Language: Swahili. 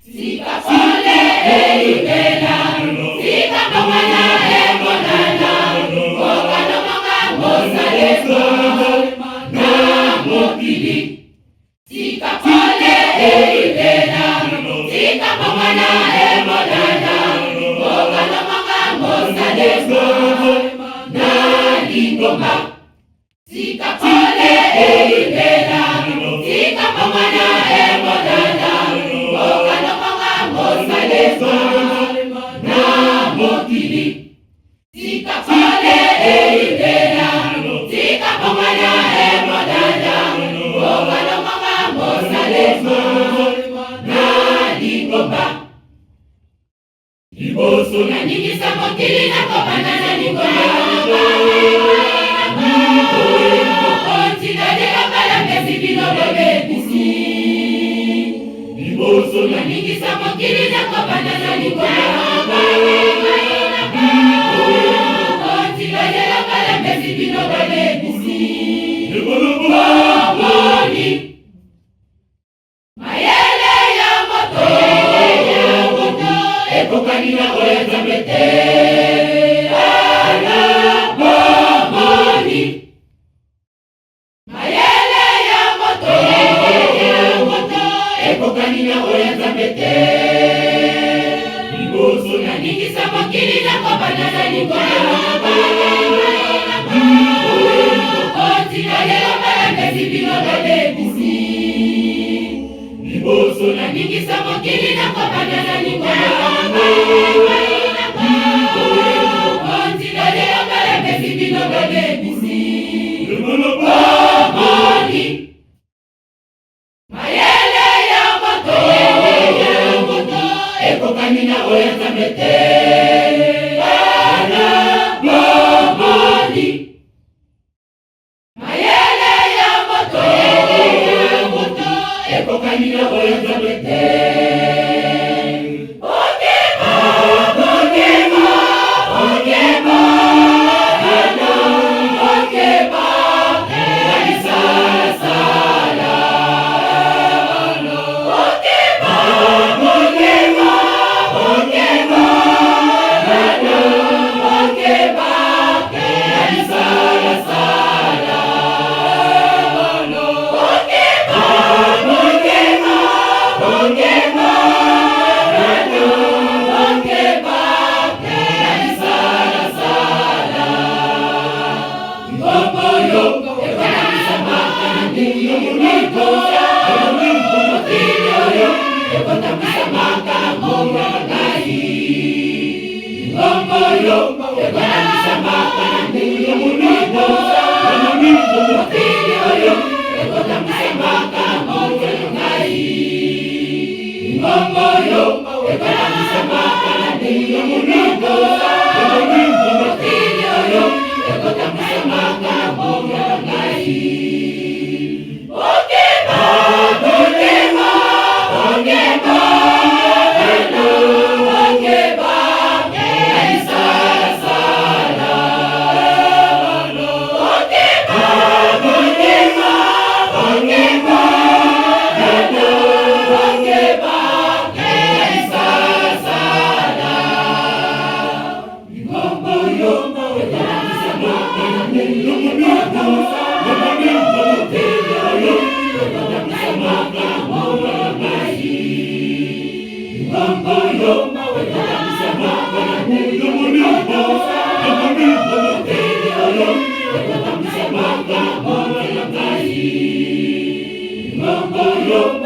Sika pole eibela, sika pamana emonana, okano manga mozaleko, na mokili. Sika pole eibela, sika pamana emonana, okano manga mozaleko, na lingomba. Sika pole eibela, sika pamana emonana, okano manga mozaleko, na mokili. Sika pole eibela, sika pamana emonana, okano manga mozaleko, na lingomba. Liboso na ningisa mokili na kopana na lingomba. Liboso na ningisa mokili na kopana na lingomba. Otikadela kala mbesi bino balebisi. Omoni mayele ya moto, ekokani na oya Nzambe te. Omoni mayele ya moto, ekokani na oya Nzambe te. Liboso na ningisa mokili na kopana na lingomba. Otikadela kala mbesi bino balebisi. Liboso na ningisa mokili na kopana na lingomba. Otikadela kala mbesi bino balebisi. Omoni mayele ya moto, ekokani na oya Nzambe te. Omoni mayele ya moto, ekokani na oya Nzambe te. Mambo